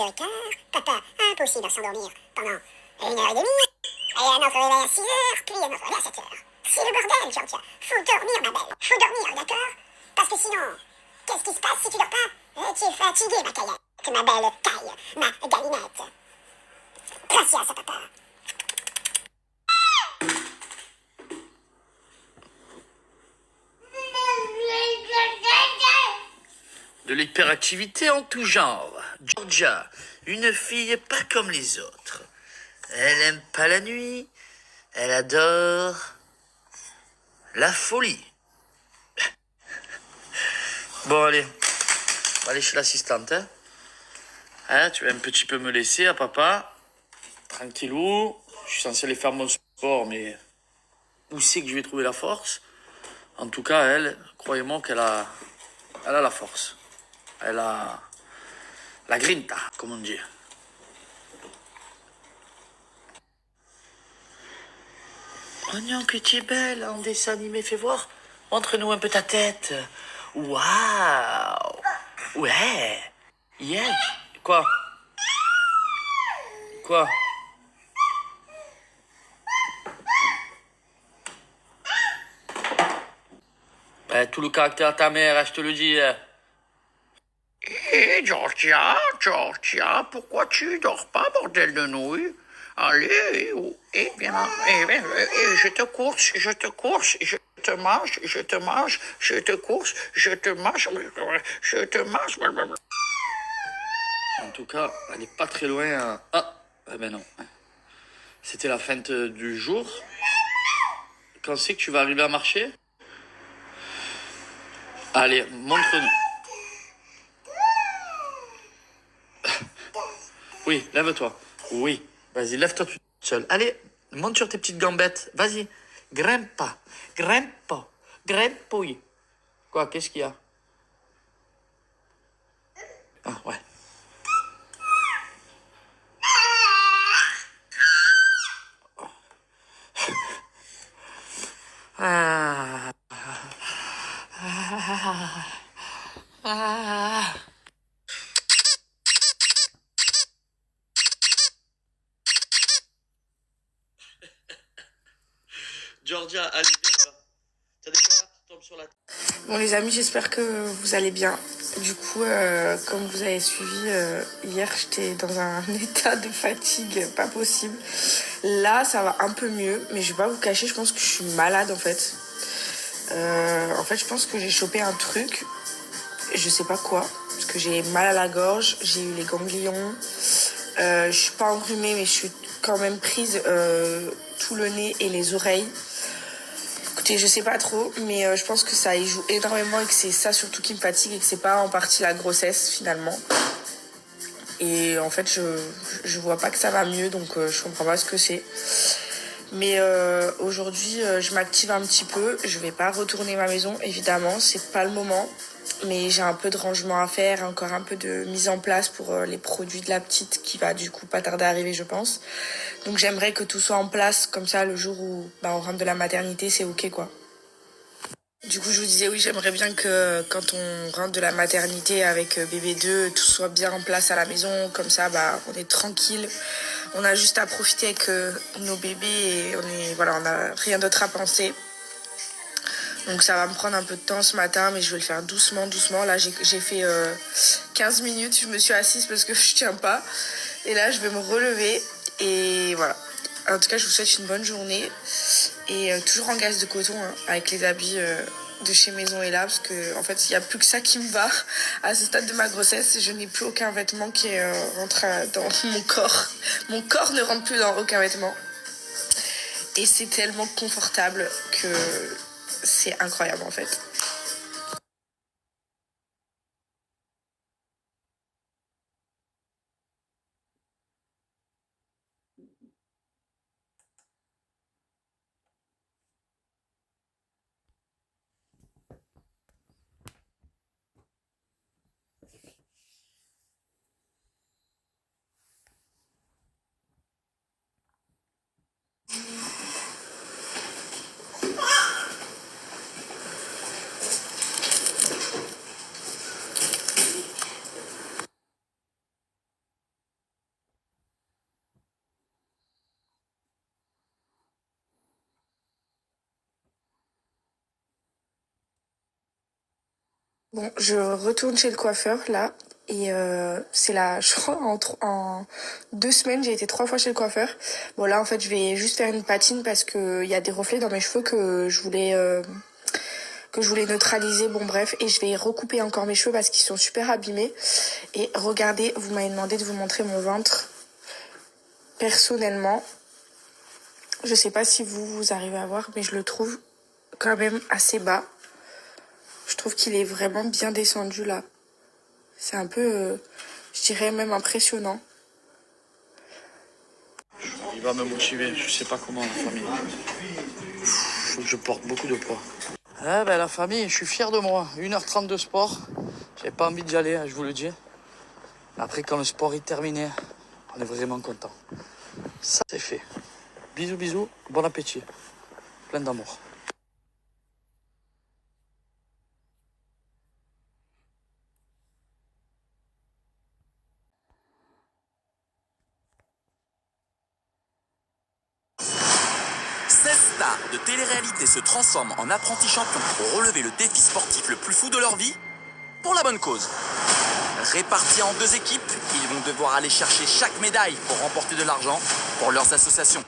6h15. Papa, impossible à s'endormir pendant 1h30. Et un autre réveil à 6h, puis un autre réveil à 7h. C'est le bordel, Georgia. Faut dormir, ma belle. Faut dormir, d'accord? Parce que sinon, qu'est-ce qui se passe si tu dors pas? Tu es fatiguée, ma caillette. Ma belle caille, ma galinette. Gracias, papa. De l'hyperactivité en tout genre. Georgia, une fille pas comme les autres. Elle aime pas la nuit. Elle adore la folie. Bon, allez. On va aller chez l'assistante. Hein, tu vas un petit peu me laisser à papa. Tranquillou. Je suis censé aller faire mon sport, mais où c'est que je vais trouver la force? En tout cas, elle, croyez-moi qu'elle a la force. Elle a la grinta, comme on dit. Oh non, que tu es belle en dessin animé, fais voir. Montre-nous un peu ta tête. Waouh. Ouais. Yeah. Quoi? Quoi? Tout le caractère de ta mère, je te le dis. Hé, Georgia, pourquoi tu dors pas, bordel de nouilles? Allez, bien, je te course, je te mange, je te course, je te mange. En tout cas, elle est pas très loin. Ah, eh ben non. C'était la fin du jour. Quand c'est que tu vas arriver à marcher? Allez, montre-nous. Oui, lève-toi. Oui, vas-y, lève-toi toute seule. Allez, monte sur tes petites gambettes. Vas-y, grimpe, grimpouille. Quoi, qu'est-ce qu'il y a? Ah, ouais. Ah. Ah. Georgia, allez, viens, t'as des camarades qui tombent sur la tête. Bon les amis, j'espère que vous allez bien. Du coup, comme vous avez suivi, hier j'étais dans un état de fatigue pas possible. Là, ça va un peu mieux, mais je vais pas vous cacher, je pense que je suis malade en fait. Je pense que j'ai chopé un truc, je sais pas quoi, parce que j'ai mal à la gorge, j'ai eu les ganglions. Je suis pas enrhumée, mais je suis quand même prise tout le nez et les oreilles. Écoutez, je sais pas trop, mais je pense que ça y joue énormément et que c'est ça surtout qui me fatigue et que c'est pas en partie la grossesse finalement. Et en fait, je vois pas que ça va mieux, donc je comprends pas ce que c'est. Mais aujourd'hui, je m'active un petit peu. Je vais pas retourner ma maison, évidemment, c'est pas le moment. Mais j'ai un peu de rangement à faire, encore un peu de mise en place pour les produits de la petite qui va du coup pas tarder à arriver, je pense. Donc j'aimerais que tout soit en place, comme ça le jour où on rentre de la maternité, c'est ok quoi. Du coup, je vous disais, oui, j'aimerais bien que quand on rentre de la maternité avec bébé 2, tout soit bien en place à la maison. Comme ça, on est tranquille. On a juste à profiter avec nos bébés et on n'a rien d'autre à penser. Donc ça va me prendre un peu de temps ce matin, mais je vais le faire doucement. Là, j'ai fait 15 minutes. Je me suis assise parce que je tiens pas. Et là, je vais me relever. Et voilà. En tout cas, je vous souhaite une bonne journée. Et toujours en gaze de coton, hein, avec les habits de chez Maison et là, parce que en fait, il n'y a plus que ça qui me va. À ce stade de ma grossesse, je n'ai plus aucun vêtement qui rentre dans mon corps. Mon corps ne rentre plus dans aucun vêtement. Et c'est tellement confortable que c'est incroyable en fait. Bon, je retourne chez le coiffeur là. Et c'est là, je crois, en 2 semaines, j'ai été 3 fois chez le coiffeur. Bon, là, en fait, je vais juste faire une patine parce que y a des reflets dans mes cheveux que je voulais neutraliser. Bon, bref. Et je vais recouper encore mes cheveux parce qu'ils sont super abîmés. Et regardez, vous m'avez demandé de vous montrer mon ventre. Personnellement, je sais pas si vous arrivez à voir, mais je le trouve quand même assez bas. Je trouve qu'il est vraiment bien descendu là. C'est un peu, je dirais même impressionnant. Il va me motiver, je sais pas comment, la famille. Faut que je porte beaucoup de poids. Eh ben la famille, je suis fier de moi. 1h30 de sport. J'avais pas envie d'y aller, hein, je vous le dis. Après, quand le sport est terminé, on est vraiment content. Ça, c'est fait. Bisous, bisous, bon appétit. Plein d'amour. Stars de télé-réalité se transforment en apprentis champions pour relever le défi sportif le plus fou de leur vie, pour la bonne cause. Répartis en 2 équipes, ils vont devoir aller chercher chaque médaille pour remporter de l'argent pour leurs associations.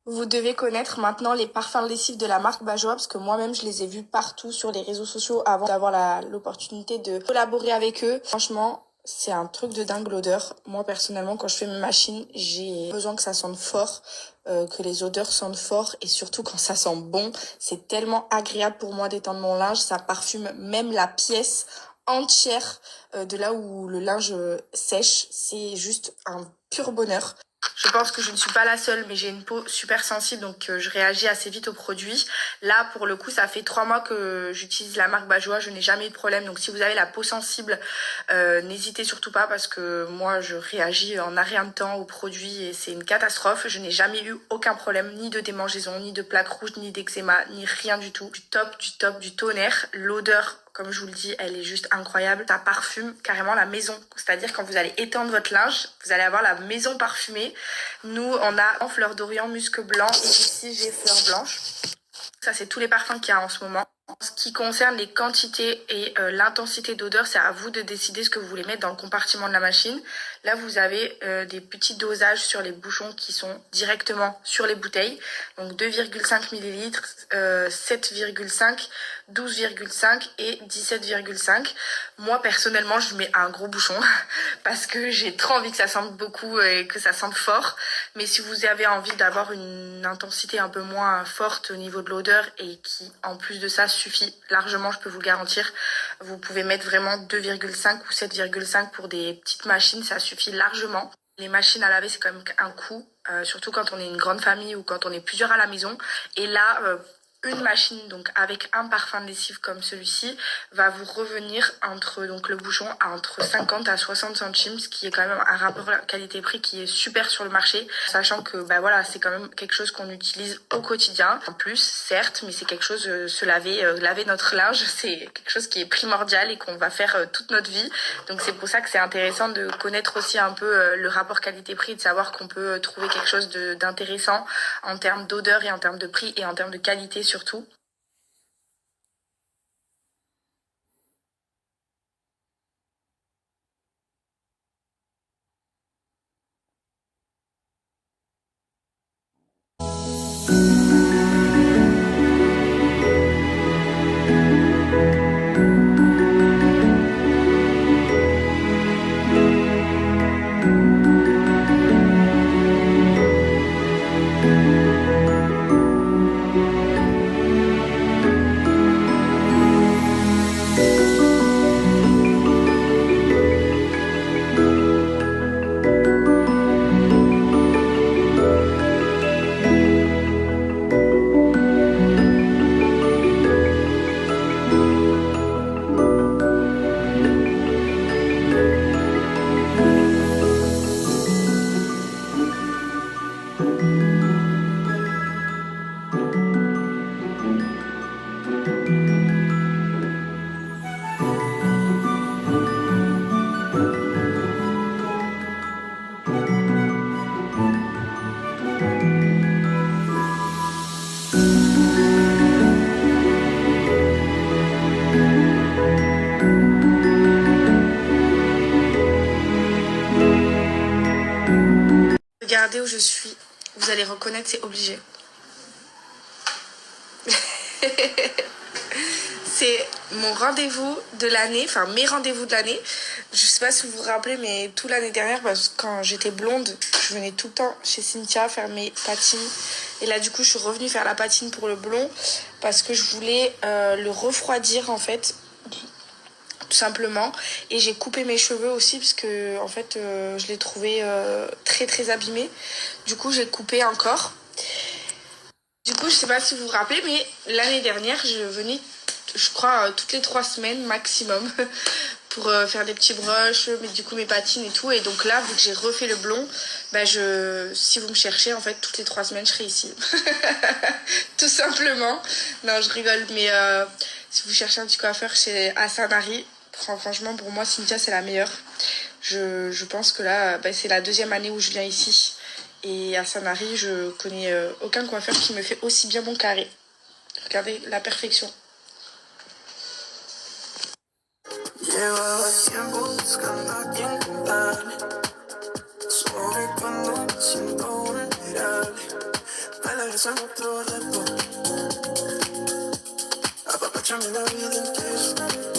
Vous devez connaître maintenant les parfums lessifs de la marque Bajoa parce que moi-même je les ai vus partout sur les réseaux sociaux avant d'avoir l'opportunité de collaborer avec eux. Franchement, c'est un truc de dingue l'odeur. Moi personnellement, quand je fais mes machines, j'ai besoin que ça sente fort, que les odeurs sentent fort et surtout quand ça sent bon. C'est tellement agréable pour moi d'étendre mon linge, ça parfume même la pièce entière de là où le linge sèche. C'est juste un pur bonheur. Je pense que je ne suis pas la seule, mais j'ai une peau super sensible, donc je réagis assez vite aux produits. Là, pour le coup, ça fait 3 mois que j'utilise la marque Bajoa, je n'ai jamais eu de problème. Donc si vous avez la peau sensible, n'hésitez surtout pas parce que moi, je réagis en un rien de temps aux produits et c'est une catastrophe. Je n'ai jamais eu aucun problème, ni de démangeaison, ni de plaques rouges, ni d'eczéma, ni rien du tout. Du top, du tonnerre. L'odeur, comme je vous le dis, elle est juste incroyable. Ça parfume carrément la maison. C'est-à-dire quand vous allez étendre votre linge, vous allez avoir la maison parfumée. Nous, on a en fleur d'Orient, musc blanc et ici j'ai fleur blanche. Ça, c'est tous les parfums qu'il y a en ce moment. En ce qui concerne les quantités et l'intensité d'odeur, c'est à vous de décider ce que vous voulez mettre dans le compartiment de la machine. Là, vous avez des petits dosages sur les bouchons qui sont directement sur les bouteilles. Donc 2,5 ml, 7,5, 12,5 et 17,5. Moi, personnellement, je mets un gros bouchon parce que j'ai trop envie que ça sente beaucoup et que ça sente fort. Mais si vous avez envie d'avoir une intensité un peu moins forte au niveau de l'odeur et qui, en plus de ça, suffit largement, je peux vous le garantir, vous pouvez mettre vraiment 2,5 ou 7,5 pour des petites machines, ça suffit largement. Les machines à laver, c'est quand même un coût, surtout quand on est une grande famille ou quand on est plusieurs à la maison. Et là, une machine donc avec un parfum de lessive comme celui-ci va vous revenir entre donc le bouchon à entre 50 à 60 centimes, ce qui est quand même un rapport qualité-prix qui est super sur le marché, sachant que bah voilà, c'est quand même quelque chose qu'on utilise au quotidien. En plus, certes, mais c'est quelque chose, se laver, laver notre linge, c'est quelque chose qui est primordial et qu'on va faire toute notre vie. Donc c'est pour ça que c'est intéressant de connaître aussi un peu le rapport qualité-prix, de savoir qu'on peut trouver quelque chose d'intéressant en termes d'odeur et en termes de prix et en termes de qualité surtout. où je suis. Vous allez reconnaître, c'est obligé. C'est mon rendez-vous de l'année, enfin mes rendez-vous de l'année. Je sais pas si vous vous rappelez, mais toute l'année dernière, parce que quand j'étais blonde, je venais tout le temps chez Cynthia faire mes patines. Et là, du coup, je suis revenue faire la patine pour le blond parce que je voulais le refroidir en fait, tout simplement. Et j'ai coupé mes cheveux aussi parce que en fait, je les trouvais très très abîmés. Du coup, j'ai coupé encore. Du coup, je sais pas si vous vous rappelez, mais l'année dernière, je venais, je crois, toutes les 3 semaines maximum pour faire des petits brushs, mais du coup mes patines et tout. Et donc là, vu que j'ai refait le blond, bah si vous me cherchez, en fait, toutes les 3 semaines, je serai ici. Tout simplement. Non, je rigole, mais si vous cherchez un petit coiffeur chez Asanari, franchement, pour moi, Cynthia, c'est la meilleure. Je pense que là, c'est la 2e année où je viens ici. Et à Sanary, je connais aucun coiffeur qui me fait aussi bien mon carré. Regardez la perfection. Llevaba tiempo buscando a quien contarle sobre cuando me siento vulnerable. Palabras en otro reto. Apapáchame la vida entera.